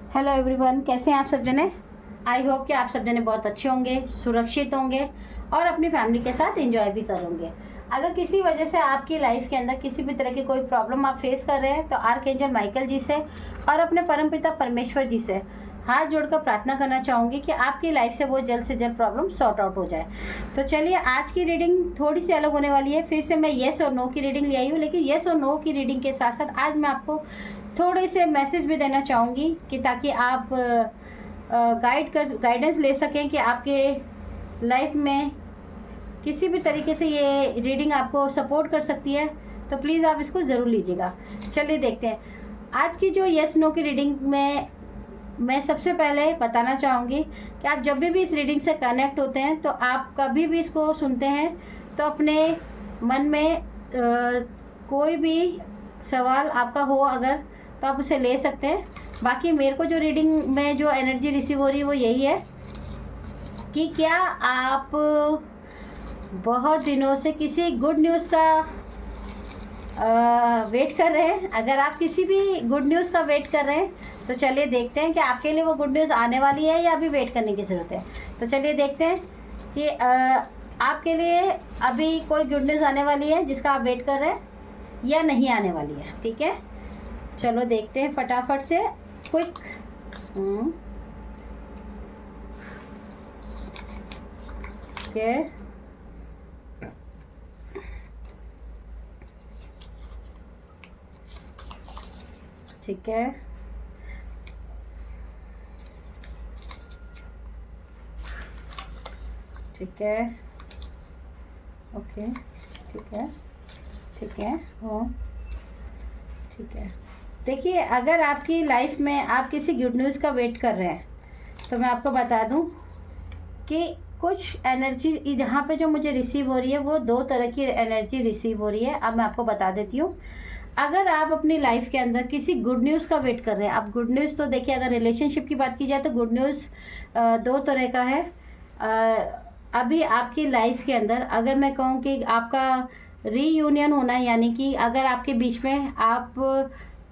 Hello everyone, कैसे हैं आप सब जने। आई होप कि आप सब जने बहुत अच्छे होंगे, सुरक्षित होंगे और अपनी फैमिली के साथ एंजॉय भी करोगे। अगर किसी वजह से आपकी लाइफ के अंदर किसी भी तरह की कोई प्रॉब्लम आप फेस कर रहे हैं तो आर्कएंजल माइकल जी से और अपने परमपिता परमेश्वर जी से हाथ जोड़कर प्रार्थना करना चाहूँगी कि आपकी लाइफ से वो जल्द से जल्द प्रॉब्लम सॉर्ट आउट हो जाए। तो चलिए, आज की रीडिंग थोड़ी सी अलग होने वाली है। फिर से मैं येस और नो की रीडिंग ले आई हूँ, लेकिन येस और नो की रीडिंग के साथ साथ आज मैं आपको थोड़े से मैसेज भी देना चाहूँगी कि ताकि आप गाइडेंस ले सकें कि आपके लाइफ में किसी भी तरीके से ये रीडिंग आपको सपोर्ट कर सकती है। तो प्लीज़ आप इसको ज़रूर लीजिएगा। चलिए देखते हैं आज की जो येस नो की रीडिंग में मैं सबसे पहले बताना चाहूँगी कि आप जब भी इस रीडिंग से कनेक्ट होते हैं तो आप कभी भी इसको सुनते हैं तो अपने मन में कोई भी सवाल आपका हो अगर तो आप उसे ले सकते हैं। बाकी मेरे को जो रीडिंग में जो एनर्जी रिसीव हो रही है वो यही है कि क्या आप बहुत दिनों से किसी गुड न्यूज़ का वेट कर रहे हैं। अगर आप किसी भी गुड न्यूज़ का वेट कर रहे हैं तो चलिए देखते हैं कि आपके लिए वो गुड न्यूज़ आने वाली है या अभी वेट करने की ज़रूरत है। तो चलिए देखते हैं कि आपके लिए अभी कोई गुड न्यूज़ आने वाली है जिसका आप वेट कर रहे हैं या नहीं आने वाली है। ठीक है, चलो देखते हैं फटाफट से क्विक। ओके, ठीक है, ठीक है, ओके, ठीक है, ठीक है, हो, ठीक है। देखिए, अगर आपकी लाइफ में आप किसी गुड न्यूज़ का वेट कर रहे हैं तो मैं आपको बता दूं कि कुछ एनर्जी जहाँ पे जो मुझे रिसीव हो रही है वो दो तरह की एनर्जी रिसीव हो रही है। अब मैं आपको बता देती हूँ। अगर आप अपनी लाइफ के अंदर किसी गुड न्यूज़ का वेट कर रहे हैं, अब गुड न्यूज़ तो देखिए, अगर रिलेशनशिप की बात की जाए तो गुड न्यूज़ दो तरह का है। अभी आपकी लाइफ के अंदर अगर मैं कहूँ कि आपका रीयूनियन होना है, यानी कि अगर आपके बीच में आप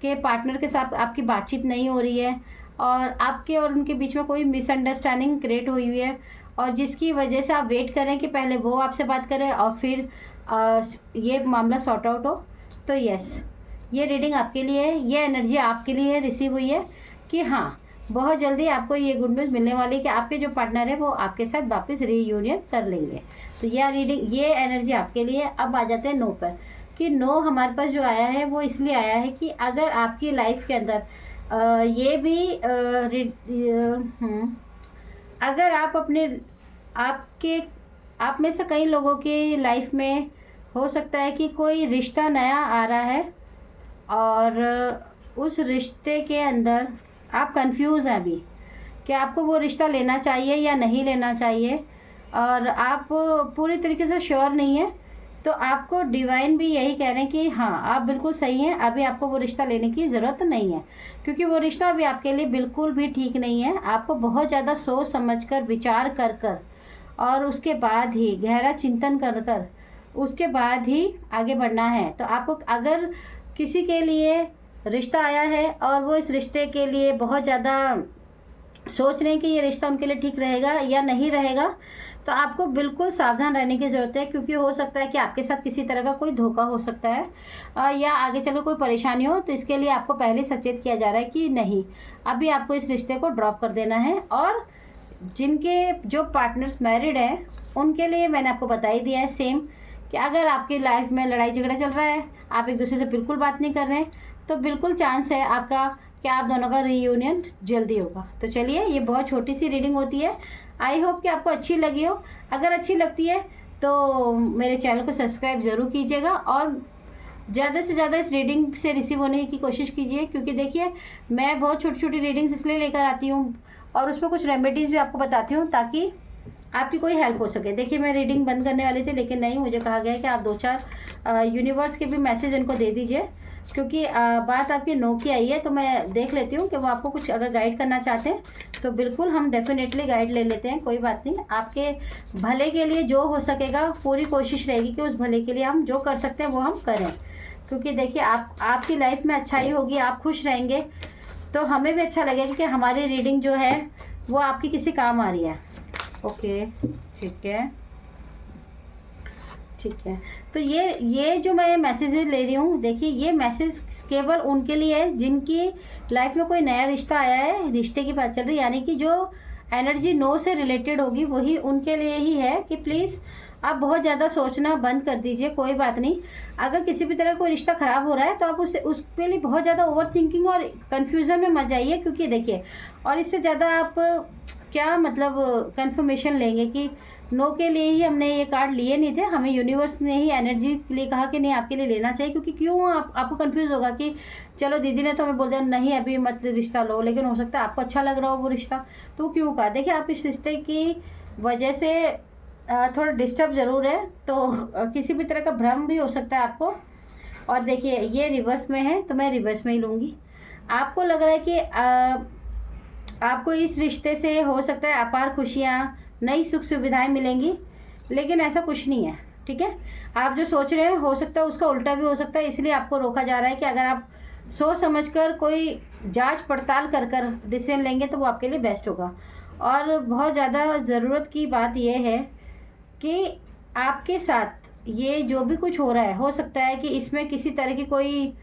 के पार्टनर के साथ आपकी बातचीत नहीं हो रही है और आपके और उनके बीच में कोई मिसअंडरस्टैंडिंग क्रिएट हुई हुई है और जिसकी वजह से आप वेट करें कि पहले वो आपसे बात करें और फिर ये मामला सॉर्ट आउट हो, तो यस, ये रीडिंग आपके लिए है, ये एनर्जी आपके लिए रिसीव हुई है कि हाँ, बहुत जल्दी आपको ये गुड न्यूज़ मिलने वाली है कि आपके जो पार्टनर है वो आपके साथ वापस रीयूनियन कर लेंगे। तो यह रीडिंग, ये एनर्जी आपके लिए। अब आ जाते हैं नो पर कि नो हमारे पास जो आया है वो इसलिए आया है कि अगर आपकी लाइफ के अंदर ये भी अगर आप अपने आप में से कई लोगों की लाइफ में हो सकता है कि कोई रिश्ता नया आ रहा है और उस रिश्ते के अंदर आप कंफ्यूज हैं अभी कि आपको वो रिश्ता लेना चाहिए या नहीं लेना चाहिए और आप पूरी तरीके से श्योर नहीं है। तो आपको डिवाइन भी यही कह रहे हैं कि हाँ, आप बिल्कुल सही हैं, अभी आपको वो रिश्ता लेने की ज़रूरत नहीं है क्योंकि वो रिश्ता अभी आपके लिए बिल्कुल भी ठीक नहीं है। आपको बहुत ज़्यादा सोच समझकर, विचार कर कर और उसके बाद ही गहरा चिंतन कर कर उसके बाद ही आगे बढ़ना है। तो आपको अगर किसी के लिए रिश्ता आया है और वो इस रिश्ते के लिए बहुत ज़्यादा सोच रहे हैं कि ये रिश्ता उनके लिए ठीक रहेगा या नहीं रहेगा, तो आपको बिल्कुल सावधान रहने की ज़रूरत है क्योंकि हो सकता है कि आपके साथ किसी तरह का कोई धोखा हो सकता है या आगे चलो कोई परेशानी हो। तो इसके लिए आपको पहले सचेत किया जा रहा है कि नहीं, अभी आपको इस रिश्ते को ड्रॉप कर देना है। और जिनके जो पार्टनर्स मैरिड हैं उनके लिए मैंने आपको बता ही दिया है सेम कि अगर आपकी लाइफ में लड़ाई झगड़ा चल रहा है, आप एक दूसरे से बिल्कुल बात नहीं कर रहे हैं, तो बिल्कुल चांस है आपका कि आप दोनों का रीयूनियन जल्दी होगा। तो चलिए, ये बहुत छोटी सी रीडिंग होती है। आई होप कि आपको अच्छी लगी हो। अगर अच्छी लगती है तो मेरे चैनल को सब्सक्राइब ज़रूर कीजिएगा और ज़्यादा से ज़्यादा इस रीडिंग से रिसीव होने की कोशिश कीजिए क्योंकि देखिए, मैं बहुत छोटी छोटी रीडिंग्स इसलिए लेकर आती हूँ और उसमें कुछ रेमेडीज़ भी आपको बताती हूँ ताकि आपकी कोई हेल्प हो सके। देखिए, मैं रीडिंग बंद करने वाली थी लेकिन नहीं, मुझे कहा गया है कि आप 2-4 यूनिवर्स के भी मैसेज इनको दे दीजिए क्योंकि बात आपकी नो की आई है। तो मैं देख लेती हूँ कि वो आपको कुछ अगर गाइड करना चाहते हैं तो बिल्कुल हम डेफिनेटली गाइड ले लेते हैं, कोई बात नहीं। आपके भले के लिए जो हो सकेगा पूरी कोशिश रहेगी कि उस भले के लिए हम जो कर सकते हैं वो हम करें क्योंकि देखिए, आपकी लाइफ में अच्छाई होगी, आप खुश रहेंगे तो हमें भी अच्छा लगेगा कि हमारी रीडिंग जो है वो आपकी किसी काम आ रही है। ओके, ठीक है, ठीक है। तो ये जो मैं मैसेजेस ले रही हूँ, देखिए ये मैसेज केवल उनके लिए है जिनकी लाइफ में कोई नया रिश्ता आया है, रिश्ते की बात चल रही है, यानी कि जो एनर्जी नो से रिलेटेड होगी वही उनके लिए ही है कि प्लीज़ आप बहुत ज़्यादा सोचना बंद कर दीजिए। कोई बात नहीं, अगर किसी भी तरह कोई रिश्ता ख़राब हो रहा है तो आप उसके लिए बहुत ज़्यादा ओवर थिंकिंग और कन्फ्यूज़न में मत जाइए, क्योंकि देखिए और इससे ज़्यादा आप क्या मतलब कंफर्मेशन लेंगे कि नो के लिए ही हमने ये कार्ड लिए नहीं थे, हमें यूनिवर्स ने ही एनर्जी के लिए कहा कि नहीं आपके लिए लेना चाहिए। क्योंकि क्यों आपको कंफ्यूज होगा कि चलो दीदी ने तो हमें बोल दिया नहीं अभी मत रिश्ता लो, लेकिन हो सकता है आपको अच्छा लग रहा हो वो रिश्ता, तो क्यों कहा। देखिए आप इस रिश्ते की वजह से थोड़ा डिस्टर्ब ज़रूर है, तो किसी भी तरह का भ्रम भी हो सकता है आपको। और देखिए ये रिवर्स में है तो मैं रिवर्स में ही लूँगी। आपको लग रहा है कि आपको इस रिश्ते से हो सकता है अपार खुशियाँ, नई सुख सुविधाएं मिलेंगी, लेकिन ऐसा कुछ नहीं है, ठीक है। आप जो सोच रहे हैं हो सकता है उसका उल्टा भी हो सकता है, इसलिए आपको रोका जा रहा है कि अगर आप सोच समझकर कोई जांच पड़ताल कर डिसीजन लेंगे तो वो आपके लिए बेस्ट होगा। और बहुत ज़्यादा ज़रूरत की बात यह है कि आपके साथ ये जो भी कुछ हो रहा है, हो सकता है कि इसमें किसी तरह की कोई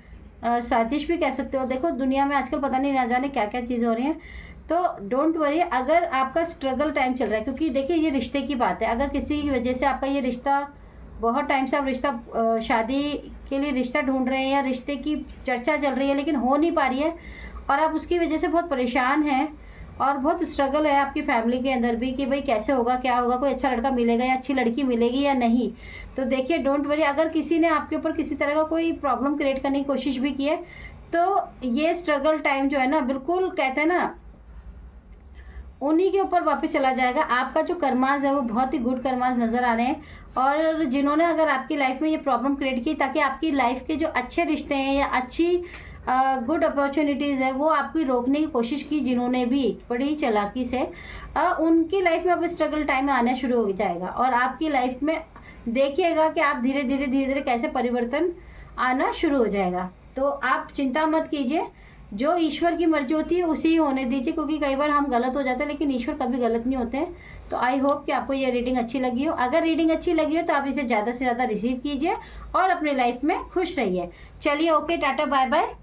साजिश भी कह सकते हो। देखो दुनिया में आजकल पता नहीं ना जाने क्या क्या चीज़ें हो रही हैं, तो डोंट वरी अगर आपका स्ट्रगल टाइम चल रहा है, क्योंकि देखिए ये रिश्ते की बात है। अगर किसी की वजह से आपका ये रिश्ता बहुत टाइम से आप रिश्ता शादी के लिए रिश्ता ढूंढ रहे हैं या रिश्ते की चर्चा चल रही है लेकिन हो नहीं पा रही है, और आप उसकी वजह से बहुत परेशान हैं और बहुत स्ट्रगल है आपकी फैमिली के अंदर भी कि भाई कैसे होगा, क्या होगा, कोई अच्छा लड़का मिलेगा या अच्छी लड़की मिलेगी या नहीं। तो देखिए डोंट वरी, अगर किसी ने आपके ऊपर किसी तरह का कोई प्रॉब्लम क्रिएट करने की कोशिश भी की है तो ये स्ट्रगल टाइम जो है ना, बिल्कुल कहते हैं ना उन्हीं के ऊपर वापस चला जाएगा। आपका जो कर्माज है वो बहुत ही गुड कर्माज नज़र आ रहे हैं। और जिन्होंने अगर आपकी लाइफ में ये प्रॉब्लम क्रिएट की ताकि आपकी लाइफ के जो अच्छे रिश्ते हैं या अच्छी गुड अपॉर्चुनिटीज़ है वो आपकी रोकने की कोशिश की, जिन्होंने भी बड़ी चालाकी से उनकी लाइफ में अब स्ट्रगल टाइम आना शुरू हो जाएगा। और आपकी लाइफ में देखिएगा कि आप धीरे धीरे कैसे परिवर्तन आना शुरू हो जाएगा। तो आप चिंता मत कीजिए, जो ईश्वर की मर्जी होती है उसी ही होने दीजिए, क्योंकि कई बार हम गलत हो जाते हैं लेकिन ईश्वर कभी गलत नहीं होते हैं। तो आई होप कि आपको ये रीडिंग अच्छी लगी हो। अगर रीडिंग अच्छी लगी हो तो आप इसे ज़्यादा से ज़्यादा रिसीव कीजिए और अपनी लाइफ में खुश रहिए। चलिए ओके, टाटा बाय बाय।